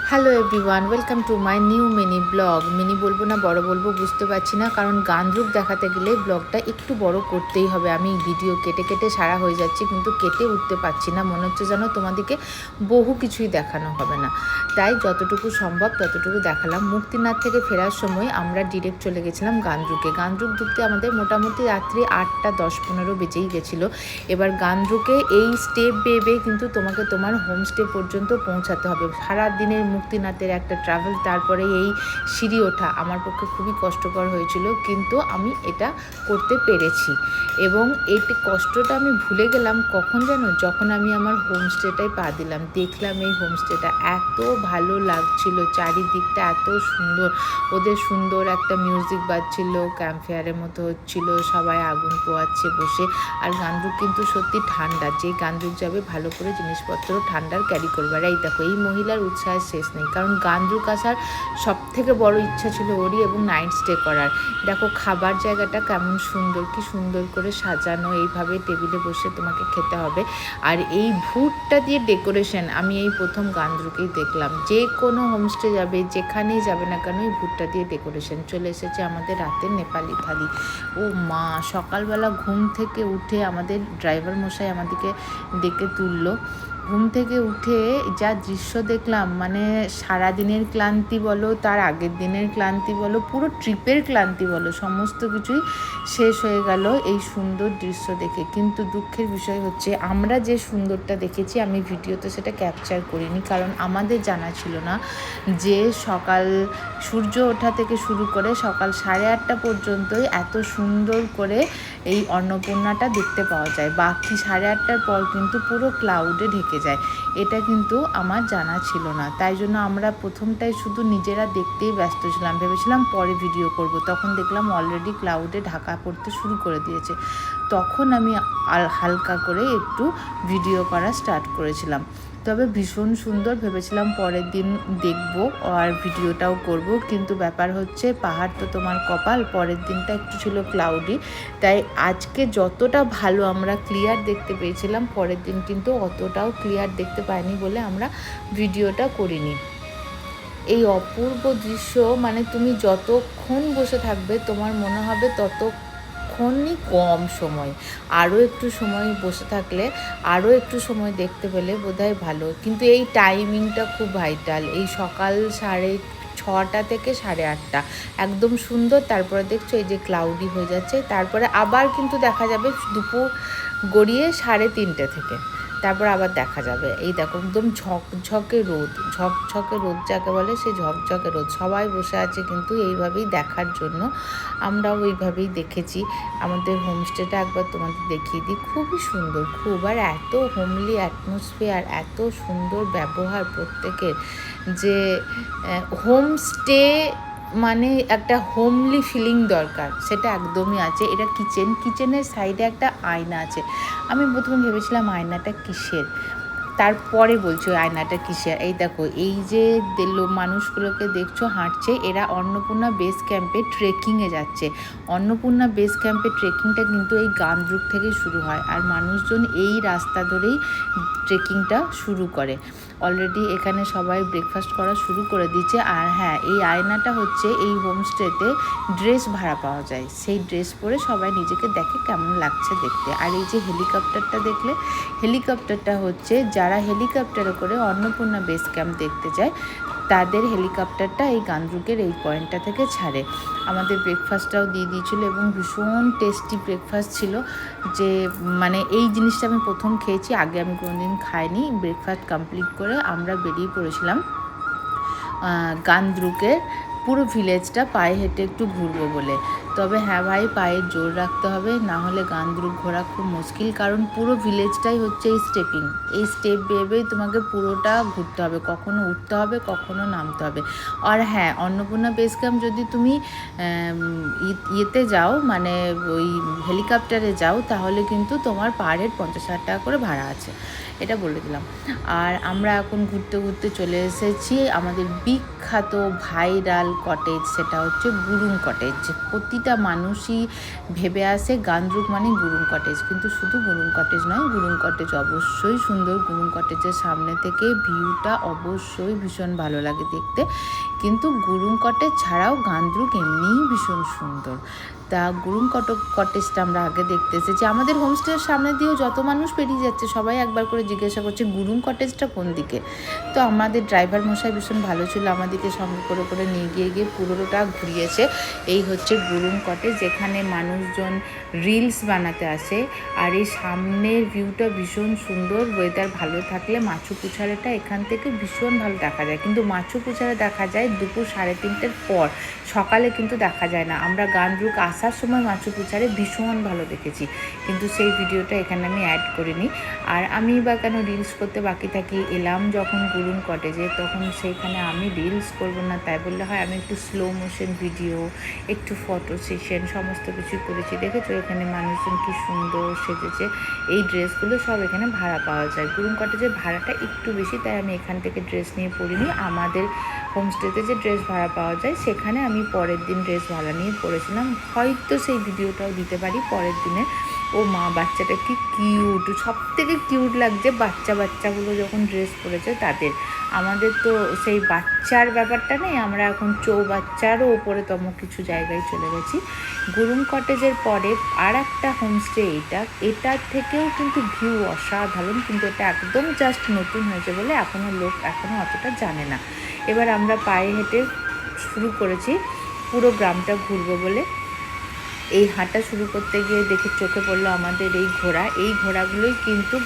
Hello everyone, welcome to my new mini blog. Mini বলবো না বড় বলবো বুঝতে পারছি না, কারণ গান্দ্রুক দেখাতে গেলে ব্লগটা একটু বড় করতেই হবে। আমি ভিডিও কেটে কেটে সারা হয়ে যাচ্ছি, কিন্তু কেটে উঠতে পারছি না। মনে হচ্ছে যেন তোমাদেরকে বহু কিছুই দেখানো হবে না, তাই যতটুকু সম্ভব ততটুকু দেখালাম। মুক্তিনাথ থেকে ফেরার সময় আমরা ডিরেক্ট চলে গেছিলাম গান্দ্রুকে। গান্দ্রুক ঢুকতে আমাদের মোটামুটি রাত্রি 8টা 10-15 বেজেই গেছিলো। এবার গান্দ্রুকে এই স্টেপ বেয়ে কিন্তু তোমাকে তোমার হোমস্টে পর্যন্ত পৌঁছাতে হবে। সারা দিনের মুক্তিনাথের একটা ট্রাভেল, তারপরে এই সিঁড়ি ওঠা আমার পক্ষে খুবই কষ্টকর হয়েছিল, কিন্তু আমি এটা করতে পেরেছি। এবং এই কষ্টটা আমি ভুলে গেলাম কখন জানো, যখন আমি আমার হোমস্টেটায় পা দিলাম। দেখলাম এই হোমস্টেটা এত ভালো লাগছিল, চারিদিকটা এত সুন্দর, ওদের সুন্দর একটা মিউজিক বাজছিল, ক্যাম্পফায়ারের মতো হচ্ছিল, সবাই আগুন পোয়াচ্ছে বসে। আর গান্দ্রুক কিন্তু সত্যি ঠান্ডা, যে গান্দ্রুক যাবে ভালো করে জিনিসপত্র ঠান্ডার ক্যারি করবে। আর এই দেখো এই মহিলার উৎসাহের শেষ নেই, কারণ গান্দ্রুক আসার সব থেকে বড় ইচ্ছা ছিল ওরই, এবং নাইট স্টে করার। দেখো খাবার জায়গাটা কেমন সুন্দর, কি সুন্দর করে সাজানো, এইভাবে টেবিলে বসে তোমাকে খেতে হবে। আর এই ভুটটা দিয়ে ডেকোরেশন আমি এই প্রথম গান্দ্রুকেই দেখলাম। যে কোনো হোমস্টে যাবে, যেখানেই যাবে না কেন, এই ভুটটা দিয়ে ডেকোরেশন। চলে এসেছে আমাদের রাতের নেপালি থালি। ও মা, সকালবেলা ঘুম থেকে উঠে আমাদের ড্রাইভার মশাই আমাদেরকে ডেকে তুললো। ঘুম থেকে উঠে যা দৃশ্য দেখলাম, মানে সারাদিনের ক্লান্তি বলো, তার আগের দিনের ক্লান্তি বলো, পুরো ট্রিপের ক্লান্তি বলো, সমস্ত কিছুই শেষ হয়ে গেল এই সুন্দর দৃশ্য দেখে। কিন্তু দুঃখের বিষয় হচ্ছে, আমরা যে সুন্দরটা দেখেছি আমি ভিডিওতে সেটা ক্যাপচার করিনি, কারণ আমাদের জানা ছিল না যে সকাল সূর্য ওঠা থেকে শুরু করে সকাল 8:30 পর্যন্তই এত সুন্দর করে এই অন্নপূর্ণাটা দেখতে পাওয়া যায়। বাকি 8:30টার পর কিন্তু পুরো ক্লাউডে ঢেকে যায়। এটা কিন্তু আমার জানা ছিল না, তাই জন্য আমরা প্রথমটায় শুধু নিজেরা দেখতেই ব্যস্ত ছিলাম, ভেবেছিলাম পরে ভিডিও করব। তখন দেখলাম অলরেডি ক্লাউডে ঢাকা পড়তে শুরু করে দিয়েছে। তখন আমি হালকা করে একটু ভিডিও করা স্টার্ট করেছিলাম। তবে ভীষণ সুন্দর, ভেবেছিলাম পরের দিন দেখব আর ভিডিওটাও করব, কিন্তু ব্যাপার হচ্ছে পাহাড় তো তোমার কপাল, পরের দিনটা একটু ছিল ক্লাউডি। তাই আজকে যতটা ভালো আমরা ক্লিয়ার দেখতে পেয়েছিলাম, পরের দিন কিন্তু অতটাও ক্লিয়ার দেখতে পাইনি বলে আমরা ভিডিওটা করিনি। এই অপূর্ব দৃশ্য, মানে তুমি যতক্ষণ বসে থাকবে তোমার মনে হবে ততক্ষণই কম সময়। আরও একটু সময় বসে থাকলে, আরও একটু সময় দেখতে পেলে বোধহয় ভালো। কিন্তু এই টাইমিংটা খুব ভাইটাল, এই সকাল 6টা থেকে 8:30 একদম সুন্দর। তারপরে দেখছো এই যে ক্লাউডি হয়ে যাচ্ছে, তারপরে আবার কিন্তু দেখা যাবে দুপুর গড়িয়ে 3:30 থেকে, তারপর আবার দেখা যাবে। এই দেখো একদম ঝকঝকে রোদ, ঝকঝকে রোদ যাকে বলে, সেই ঝকঝকে রোদ। সবাই বসে আছে কিন্তু এইভাবেই দেখার জন্য, আমরাও ওইভাবেই দেখেছি। আমাদের হোমস্টেটা একবার তোমাদের দেখিয়ে দিই, খুবই সুন্দর খুব। আর এত হোমলি অ্যাটমসফিয়ার, এত সুন্দর ব্যবহার প্রত্যেকের, যে হোমস্টে মানে একটা হোমলি ফিলিং দরকার, সেটা একদমই আছে। এটা কিচেনের সাইডে একটা আয়না আছে। আমি প্রথমে ভেবেছিলাম আয়নাটা কিসের, তারপরে বলছি ওই আয়নাটা কিসের। এই দেখো এই যে মানুষগুলোকে দেখছো হাঁটছে, এরা অন্নপূর্ণা বেস ক্যাম্পে ট্রেকিংয়ে যাচ্ছে। অন্নপূর্ণা বেস ক্যাম্পে ট্রেকিংটা কিন্তু এই গান্দ্রুক থেকে শুরু হয়, আর মানুষজন এই রাস্তা ধরেই ট্রেকিংটা শুরু করে। অলরেডি এখানে সবাই ব্রেকফাস্ট করা শুরু করে দিচ্ছে। আর হ্যাঁ, এই আয়নাটা হচ্ছে এই হোমস্টেতে ড্রেস ভাড়া পাওয়া যায়, সেই ড্রেস পরে সবাই নিজেকে দেখে কেমন লাগছে দেখতে। আর এই যে হেলিকপ্টারটা দেখলে, হেলিকপ্টারটা হচ্ছে যারা হেলিকপ্টারে করে অন্নপূর্ণা বেস ক্যাম্প দেখতে যায়, তাদের হেলিকপ্টারটা এই গান্দ্রুকের এই পয়েন্টটা থেকে ছাড়ে। আমাদের ব্রেকফাস্টটাও দিয়ে দিয়েছিল, এবং ভীষণ টেস্টি ব্রেকফাস্ট ছিল। যে মানে এই জিনিসটা আমি প্রথম খেয়েছি, আগে আমি কোনোদিন খাইনি। ব্রেকফাস্ট কমপ্লিট করে আমরা বেরিয়ে পড়েছিলাম গান্দ্রুকের পুরো ভিলেজটা পায়ে হেঁটে একটু ঘুরবো বলে। তবে হ্যাঁ ভাই, পায়ে জোর রাখতে হবে, না হলে গান্দ্রুক ঘোরা খুব মুশকিল, কারণ পুরো ভিলেজটাই হচ্ছে এই স্টেপিং। এই স্টেপ বেয়েই তোমাকে পুরোটা ঘুরতে হবে, কখনো উঠতে হবে, কখনো নামতে হবে। আর হ্যাঁ, অন্নপূর্ণা বেস ক্যাম্প যদি তুমি ইয়েতে যাও, মানে ওই হেলিকপ্টারে যাও, তাহলে কিন্তু তোমার পার হেড 50,000 টাকা করে ভাড়া আছে, এটা বলে দিলাম। আর আমরা এখন ঘুরতে ঘুরতে চলে এসেছি আমাদের বিখ্যাত ভাইরাল কটেজ, সেটা হচ্ছে গুরুং কটেজ। প্রতিটা প্রতিটা মানুষই ভেবে আসে গান্দ্রুক মানে গুরুং কটেজ, কিন্তু শুধু গুরুং কটেজ নয়, গুরুং কটেজ অবশ্যই সুন্দর। গুরুং কটেজের সামনে থেকে ভিউটা অবশ্যই ভীষণ ভালো লাগে দেখতে, কিন্তু গুরুং কটেজ ছাড়াও গান্দ্রুক এমনিই ভীষণ সুন্দর। তা গুরুং কটেজটা আমরা আগে দেখতে এসেছি। আমাদের হোমস্টের সামনে দিয়েও যত মানুষ পেরিয়ে যাচ্ছে সবাই একবার করে জিজ্ঞাসা করছে গুরুং কটেজটা কোন দিকে। তো আমাদের ড্রাইভার মশাই ভীষণ ভালো ছিল, আমাদেরকে সঙ্গে করে করে নিয়ে গিয়ে পুরোটা ঘুরিয়েছে। এই হচ্ছে গুরুং কটেজ, যেখানে মানুষজন রিলস বানাতে আসে। আর এই সামনের ভিউটা ভীষণ সুন্দর। ওয়েদার ভালো থাকলে মাছুপুছারেটা এখান থেকে ভীষণ ভালো দেখা যায়, কিন্তু মাছুপুছারে দেখা যায় দুপুর 3:30-র পর, সকালে কিন্তু দেখা যায় না। আমরা গান্দ্রুক আসার সময় মাছুপুছারে ভীষণ ভালো দেখেছি, কিন্তু সেই ভিডিওটা এখানে আমি অ্যাড করিনি। আর আমি বা কেন রিলস করতে বাকি থাকি, এলাম যখন গুরুং কটেজে তখন সেইখানে আমি রিলস করব না তাই বললে হয়। আমি একটু স্লো মোশন ভিডিও, একটু ফটো সেশন সমস্ত কিছু করেছি। দেখেছো এখানে মানুষজন কি সুন্দর সেজেছে। এই ড্রেসগুলো সব এখানে ভাড়া পাওয়া যায়। গুরুং কটেজের ভাড়াটা একটু বেশি, তাই আমি এখান থেকে ড্রেস নিয়ে পরিনি। আমাদের হোমস্টেতে যে ড্রেস ভাড়া পাওয়া যায় সেখানে আমি পরের দিন ড্রেস ভাড়া নিয়ে পরেছিলাম। হয়তো সেই ভিডিওটাও দিতে পারি পরের দিনে। ও মা, বাচ্চাটা কি কিউট, সব থেকে কিউট লাগছে বাচ্চাগুলো যখন ড্রেস পরেছে তাদের। আমাদের তো সেই বাচ্চার ব্যাপারটা নেই, আমরা এখন চৌবাচ্চারও ওপরেতম কিছু জায়গায় চলে গেছি। গুরুং কটেজের পরে আর একটা হোমস্টে, এটার থেকেও কিন্তু ভিউ অসাধারণ, কিন্তু এটা একদম জাস্ট নতুন হয়েছে বলে এখনও অতটা জানে না। এবার আমরা পায়ে হেঁটে শুরু করেছি পুরো গ্রামটা ঘুরবো বলে। এই হাঁটা শুরু করতে গিয়ে দেখে চোখে পড়লো আমাদের এই ঘোড়াগুলোই কিন্তু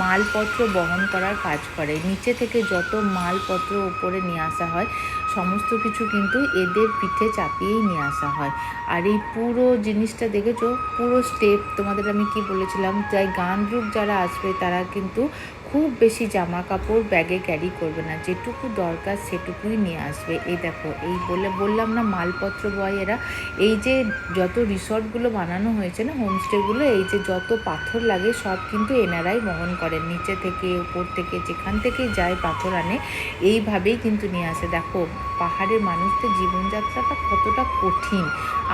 মালপত্র বহন করার কাজ করে। নিচে থেকে যত মালপত্র উপরে নিয়ে আসা হয় সমস্ত কিছু কিন্তু এদের পিঠে চাপিয়েই নিয়ে আসা হয়। আর এই পুরো জিনিসটা দেখেছো, পুরো স্টেপ, তোমাদের আমি কি বলেছিলাম, তাই গান্দ্রুক যারা আসবে তারা কিন্তু খুব বেশি জামা কাপড় ব্যাগে ক্যারি করবে না, যেটুকু দরকার সেটুকুই নিয়ে আসবে। এই দেখো, এই বললাম না মালপত্র বয় এরা। এই যে যত রিসর্টগুলো বানানো হয়েছে না, হোমস্টেগুলো, এই যে যত পাথর লাগে সব কিন্তু এনারাই বহন করেন, নিচে থেকে উপর থেকে যেখান থেকে যায় পাথর আনে, এইভাবেই কিন্তু নিয়ে আসে। দেখো পাহাড়ের মানুষদের জীবনযাত্রাটা কতটা কঠিন।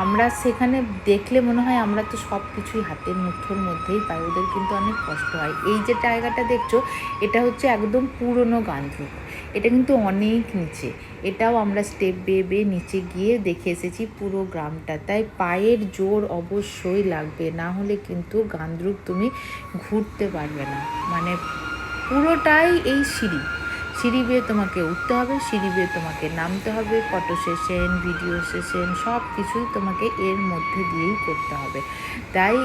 আমরা সেখানে দেখলে মনে হয় আমরা তো সব কিছুই হাতের মুঠোর মধ্যেই পাই, ওদের কিন্তু অনেক কষ্ট হয়। এই যে জায়গাটা দেখছো, এটা হচ্ছে একদম পুরনো গান্দ্রুক, এটা কিন্তু অনেক নিচে। এটাও আমরা স্টেপ বেয়ে বেয়ে নিচে গিয়ে দেখে এসেছি পুরো গ্রামটা। তাই পায়ের জোর অবশ্যই লাগবে, না হলে কিন্তু গান্দ্রুক তুমি ঘুরতে পারবে না। মানে পুরোটাই এই সিঁড়ি বেয়ে তোমাকে উঠতে হবে, সিঁড়ি বেয়ে তোমাকে নামতে হবে, ফটো সেশন, ভিডিও সেশন সব কিছুই তোমাকে এর মধ্যে দিয়েই করতে হবে। তাই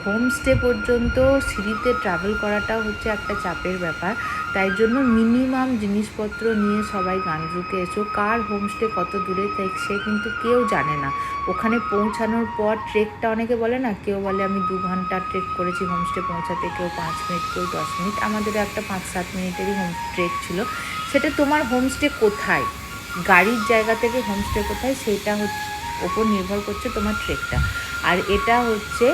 হোমস্টে পর্যন্ত সিঁড়িতে ট্রাভেল করাটাও হচ্ছে একটা চাপের ব্যাপার। তাই জন্য মিনিমাম জিনিসপত্র নিয়ে সবাই গান্দ্রুকে এসো। কার হোমস্টে কত দূরে সে কিন্তু কেউ জানে না। ওখানে পৌঁছানোর পর ট্রেকটা অনেকে বলে না, কেউ বলে আমি 2 ঘন্টা ট্রেক করেছি হোমস্টে পৌঁছাতে, কেউ 5 মিনিট, কেউ 10 মিনিট। আমাদের একটা 5-7 মিনিটেরই ট্রেক ছিল। সেটা তোমার হোমস্টে কোথায়, গাড়ির জায়গা থেকে হোমস্টে কোথায় সেটা ওপর নির্ভর করছে তোমার ট্রেকটা। আর এটা হচ্ছে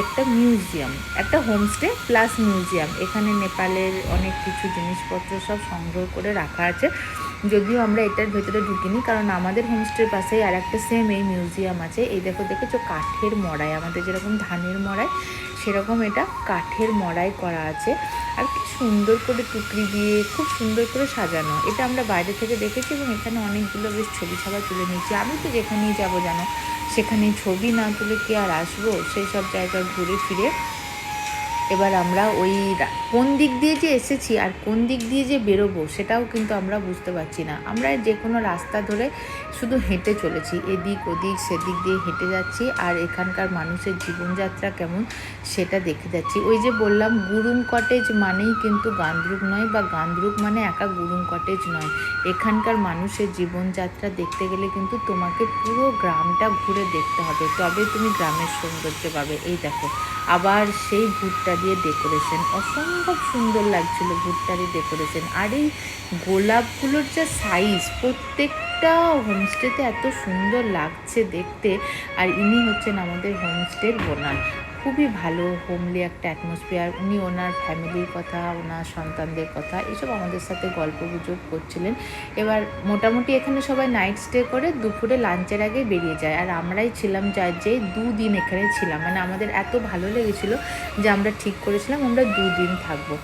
একটা মিউজিয়াম, একটা হোমস্টে প্লাস মিউজিয়াম। এখানে নেপালের অনেক কিছু জিনিসপত্র সব সংগ্রহ করে রাখা আছে, যদিও আমরা এটার ভেতরে ঢুকিনি, কারণ আমাদের হোমস্টের পাশেই আর একটা সেম এই মিউজিয়াম আছে। এই দেখেছো কাঠের মড়াই, আমাদের যেরকম ধানের মড়াই সেরকম এটা কাঠের মড়াই করা আছে। আর কি সুন্দর করে টুকরি দিয়ে খুব সুন্দর করে সাজানো। এটা আমরা বাইরে থেকে দেখেছি এবং এখানে অনেকগুলো বেশ ছবি তুলে নিয়েছি। আমি তো যেখানেই যাবো জানো, সেখানে ছবি না তুলে কি আর আসবো? সেই সব জায়গায় ঘুরে ফিরে এবার আমরা ওই কোন দিক দিয়ে যে এসেছি আর কোন দিক দিয়ে যে বেরোবো সেটাও কিন্তু আমরা বুঝতে পারছি না। আমরা যে কোনো রাস্তা ধরে শুধু হেঁটে চলেছি, এদিক ওদিক সেদিক দিয়ে হেঁটে যাচ্ছি, আর এখানকার মানুষের জীবনযাত্রা কেমন সেটা দেখে যাচ্ছি। ওই যে বললাম গুরুং কটেজ মানেই কিন্তু গান্দ্রুক নয়, বা গান্দ্রুক মানে একা গুরুং কটেজ নয়। এখানকার মানুষের জীবনযাত্রা দেখতে গেলে কিন্তু তোমাকে পুরো গ্রামটা ঘুরে দেখতে হবে, তবে তুমি গ্রামের সৌন্দর্য পাবে। এই দেখো আবার সেই ভুট্টা দিয়ে ডেকোরেশন, অসম্ভব সুন্দর লাগছিল ভুট্টারই ডেকোরেশন। আর এই গোলাপগুলোর যা সাইজ, প্রত্যেকটা হোমস্টেতে এত সুন্দর লাগছে দেখতে। আর ইনি হচ্ছেন আমাদের হোমস্টের ওনার। খুবই ভালো হোমলি একটা অ্যাটমসফিয়ার। উনি ওনার ফ্যামিলির কথা, ওনার সন্তানদের কথা এসব আমাদের সাথে গল্পগুজব করছিলেন। এবার মোটামুটি এখানে সবাই নাইট স্টে করে দুপুরে লাঞ্চের আগে বেরিয়ে যায়, আর আমরাই ছিলাম যে 2 দিন এখানে ছিলাম। মানে আমাদের এত ভালো লেগেছিলো যে আমরা ঠিক করেছিলাম আমরা 2 দিন থাকবো।